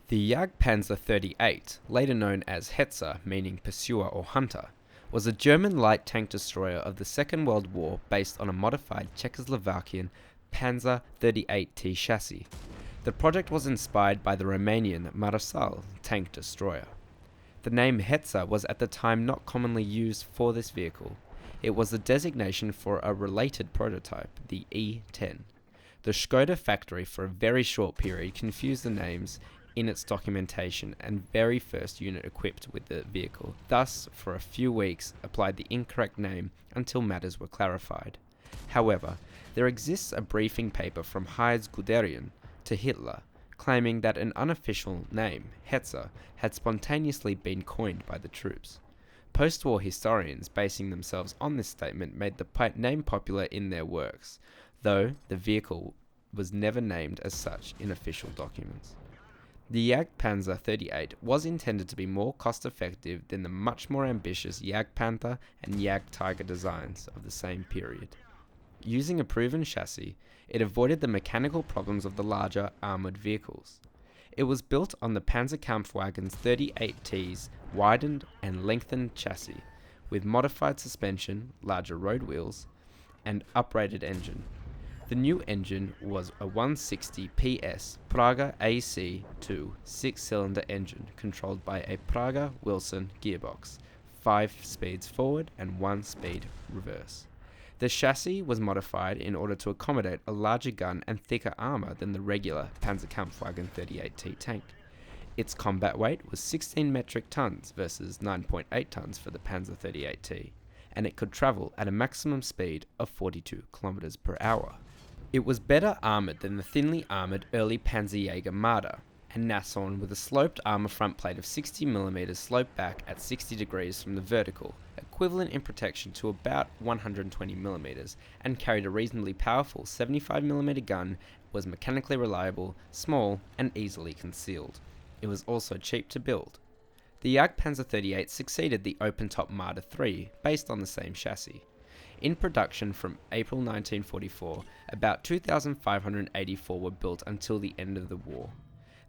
The Jagdpanzer 38, later known as Hetzer, meaning pursuer or hunter, was a German light tank destroyer of the Second World War based on a modified Czechoslovakian Panzer 38T chassis. The project was inspired by the Romanian Marsal tank destroyer. The name Hetzer was at the time not commonly used for this vehicle. It was the designation for a related prototype, the E10. The Skoda factory for a very short period confused the names in its documentation and very first unit equipped with the vehicle, thus for a few weeks applied the incorrect name until matters were clarified. However, there exists a briefing paper from Heinz Guderian to Hitler claiming that an unofficial name, Hetzer, had spontaneously been coined by the troops. Post-war historians basing themselves on this statement made the name popular in their works, though the vehicle was never named as such in official documents. The Jagdpanzer 38 was intended to be more cost-effective than the much more ambitious Jagdpanther and Jagdtiger designs of the same period. Using a proven chassis, it avoided the mechanical problems of the larger armoured vehicles. It was built on the Panzerkampfwagen's 38T's widened and lengthened chassis, with modified suspension, larger road wheels, and uprated engine. The new engine was a 160 PS Praga AC2 six-cylinder engine controlled by a Praga-Wilson gearbox, 5 speeds forward and 1 speed reverse. The chassis was modified in order to accommodate a larger gun and thicker armour than the regular Panzerkampfwagen 38T tank. Its combat weight was 16 metric tons versus 9.8 tons for the Panzer 38T, and it could travel at a maximum speed of 42 km per hour. It was better armoured than the thinly armoured early Panzerjäger Marder, and Nassau'n with a sloped armour front plate of 60mm sloped back at 60 degrees from the vertical, equivalent in protection to about 120mm, and carried a reasonably powerful 75mm gun, was mechanically reliable, small, and easily concealed. It was also cheap to build. The Jagdpanzer 38 succeeded the open-top Marder III, based on the same chassis. In production from April 1944, about 2,584 were built until the end of the war.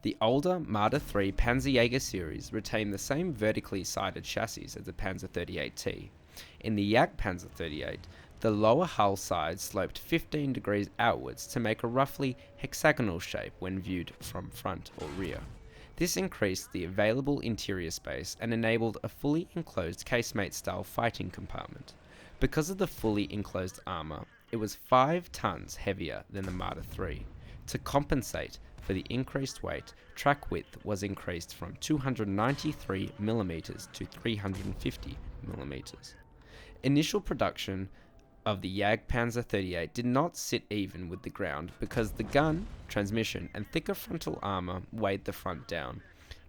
The older Marder III Panzerjäger series retained the same vertically sided chassis as the Panzer 38T. In the Jagdpanzer 38, the lower hull side sloped 15 degrees outwards to make a roughly hexagonal shape when viewed from front or rear. This increased the available interior space and enabled a fully enclosed casemate-style fighting compartment. Because of the fully enclosed armour, it was 5 tons heavier than the Marder III. To compensate for the increased weight, track width was increased from 293mm to 350mm. Initial production of the Jagdpanzer 38 did not sit even with the ground because the gun, transmission, and thicker frontal armour weighed the front down.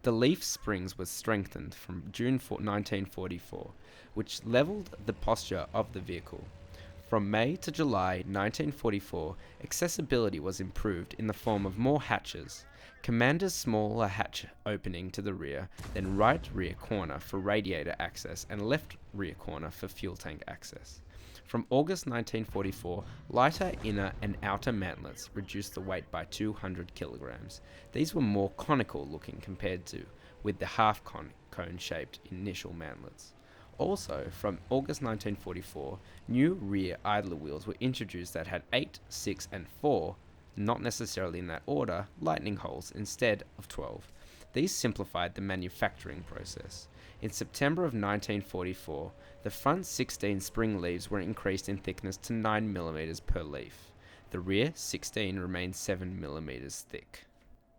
The leaf springs were strengthened from June 1944, which levelled the posture of the vehicle. From May to July 1944, accessibility was improved in the form of more hatches. Commander's smaller hatch opening to the rear, then right rear corner for radiator access and left rear corner for fuel tank access. From August 1944, lighter inner and outer mantlets reduced the weight by 200 kilograms. These were more conical looking compared to with the half cone-shaped initial mantlets. Also, from August 1944, new rear idler wheels were introduced that had 8, 6, and 4, not necessarily in that order, lightning holes instead of 12. These simplified the manufacturing process. In September of 1944, the front 16 spring leaves were increased in thickness to 9mm per leaf. The rear 16 remained 7mm thick.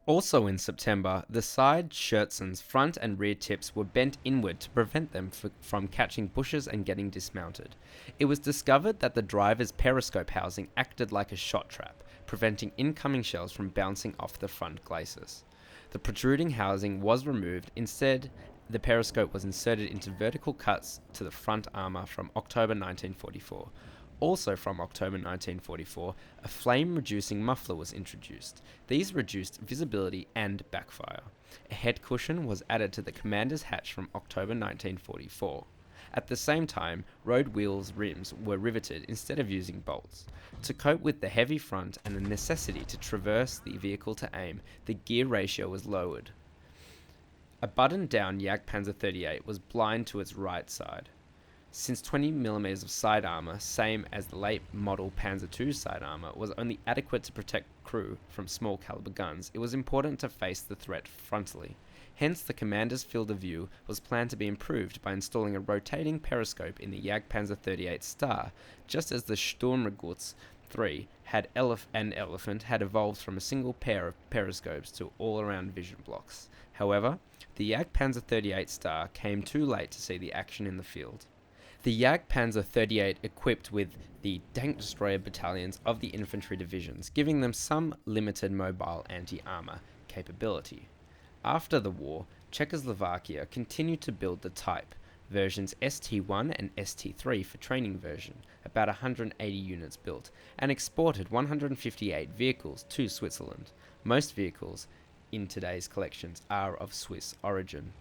Also in September, the side Scherzen's front and rear tips were bent inward to prevent them from catching bushes and getting dismounted. It was discovered that the driver's periscope housing acted like a shot trap, preventing incoming shells from bouncing off the front glacis. The protruding housing was removed. Instead, the periscope was inserted into vertical cuts to the front armour from October 1944. Also from October 1944, a flame-reducing muffler was introduced. These reduced visibility and backfire. A head cushion was added to the commander's hatch from October 1944. At the same time, road wheels rims were riveted instead of using bolts. To cope with the heavy front and the necessity to traverse the vehicle to aim, the gear ratio was lowered. A buttoned-down Jagdpanzer 38 was blind to its right side. Since 20mm of side armour, same as the late model Panzer II side armour, was only adequate to protect crew from small caliber guns, it was important to face the threat frontally. Hence, the commander's field of view was planned to be improved by installing a rotating periscope in the Jagdpanzer 38 Star, just as the Sturmgeschütz III an elephant had evolved from a single pair of periscopes to all-around vision blocks. However, the Jagdpanzer 38 Star came too late to see the action in the field. The Jagdpanzer 38 equipped with the tank destroyer battalions of the infantry divisions, giving them some limited mobile anti-armor capability. After the war, Czechoslovakia continued to build the type, versions ST1 and ST3 for training version, about 180 units built, and exported 158 vehicles to Switzerland. Most vehicles in today's collections are of Swiss origin.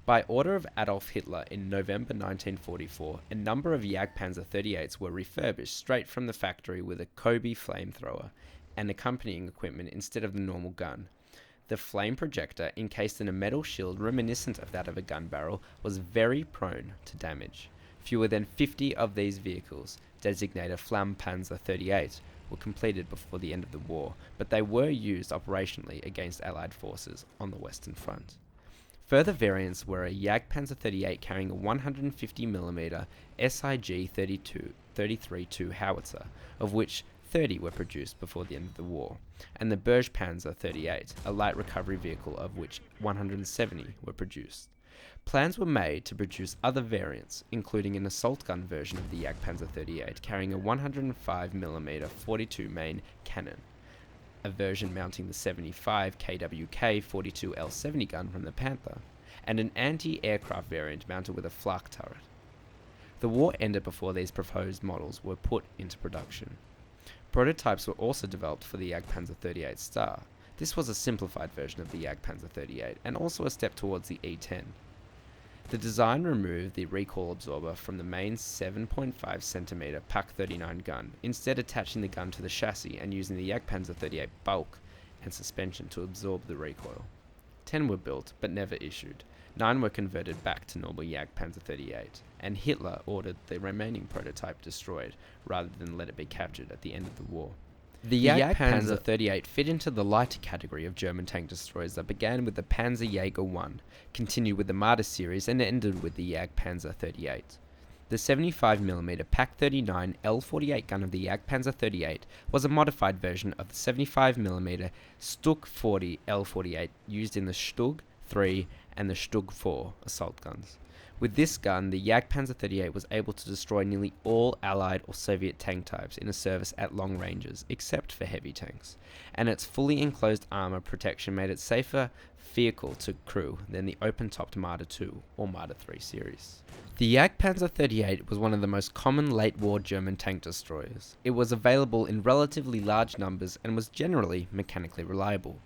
By order of Adolf Hitler in November 1944, a number of Jagdpanzer 38s were refurbished straight from the factory with a Kobe flamethrower and accompanying equipment instead of the normal gun. The flame projector, encased in a metal shield reminiscent of that of a gun barrel, was very prone to damage. Fewer than 50 of these vehicles, designated Flammpanzer 38, were completed before the end of the war, but they were used operationally against Allied forces on the Western Front. Further variants were a Jagdpanzer 38 carrying a 150mm SIG 33-2 howitzer, of which 30 were produced before the end of the war, and the Bergpanzer 38, a light recovery vehicle of which 170 were produced. Plans were made to produce other variants, including an assault gun version of the Jagdpanzer 38 carrying a 105mm 42 main cannon, a version mounting the 75 KWK 42L70 gun from the Panther, and an anti-aircraft variant mounted with a flak turret. The war ended before these proposed models were put into production. Prototypes were also developed for the Jagdpanzer 38 Star. This was a simplified version of the Jagdpanzer 38 and also a step towards the E10. The design removed the recoil absorber from the main 7.5cm PaK-39 gun, instead attaching the gun to the chassis and using the Jagdpanzer 38 bulk and suspension to absorb the recoil. 10 were built, but never issued. 9 were converted back to normal Jagdpanzer 38, and Hitler ordered the remaining prototype destroyed, rather than let it be captured at the end of the war. The Jagdpanzer 38 fit into the lighter category of German tank destroyers that began with the Panzerjäger 1, continued with the Marder series, and ended with the Jagdpanzer 38. The 75mm PaK-39 L48 gun of the Jagdpanzer 38 was a modified version of the 75mm Stug 40 L48 used in the Stug 3 and the Stug 4 assault guns. With this gun, the Jagdpanzer 38 was able to destroy nearly all Allied or Soviet tank types in a service at long ranges, except for heavy tanks, and its fully enclosed armor protection made it safer vehicle to crew than the open-topped Marder 2 or Marder 3 series. The Jagdpanzer 38 was one of the most common late-war German tank destroyers. It was available in relatively large numbers and was generally mechanically reliable.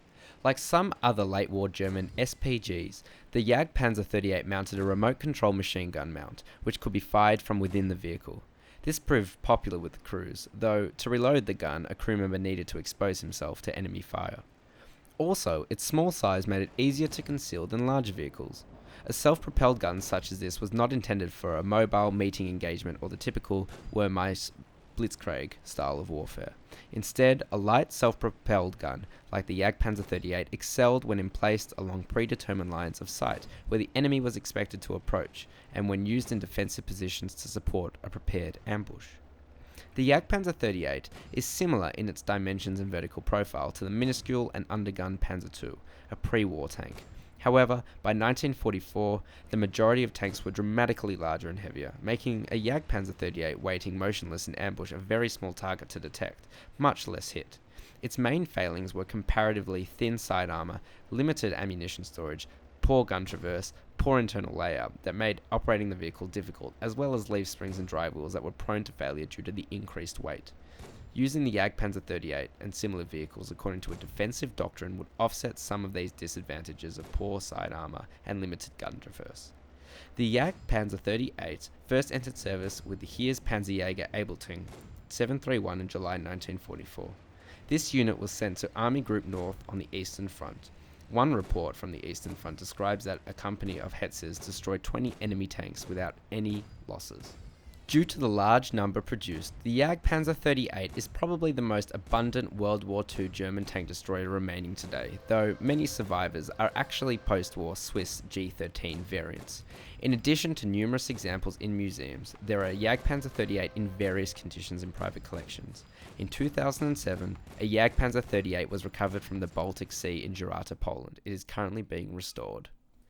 Like some other late-war German SPGs, the Jagdpanzer 38 mounted a remote control machine gun mount, which could be fired from within the vehicle. This proved popular with the crews, though to reload the gun, a crew member needed to expose himself to enemy fire. Also, its small size made it easier to conceal than larger vehicles. A self-propelled gun such as this was not intended for a mobile meeting engagement or the typical Wehrmacht Blitzkrieg style of warfare. Instead, a light self-propelled gun, like the Jagdpanzer 38, excelled when emplaced along predetermined lines of sight, where the enemy was expected to approach, and when used in defensive positions to support a prepared ambush. The Jagdpanzer 38 is similar in its dimensions and vertical profile to the minuscule and undergunned Panzer II, a pre-war tank. However, by 1944, the majority of tanks were dramatically larger and heavier, making a Jagdpanzer 38 waiting motionless in ambush a very small target to detect, much less hit. Its main failings were comparatively thin side armor, limited ammunition storage, poor gun traverse, poor internal layout that made operating the vehicle difficult, as well as leaf springs and drive wheels that were prone to failure due to the increased weight. Using the Jagdpanzer 38 and similar vehicles according to a defensive doctrine would offset some of these disadvantages of poor side armor and limited gun traverse. The Jagdpanzer 38 first entered service with the Heers Panzerjäger Abelting 731 in July 1944. This unit was sent to Army Group North on the Eastern Front. One report from the Eastern Front describes that a company of Hetzers destroyed 20 enemy tanks without any losses. Due to the large number produced, the Jagdpanzer 38 is probably the most abundant World War II German tank destroyer remaining today, though many survivors are actually post-war Swiss G13 variants. In addition to numerous examples in museums, there are Jagdpanzer 38 in various conditions in private collections. In 2007, a Jagdpanzer 38 was recovered from the Baltic Sea in Jurata, Poland. It is currently being restored.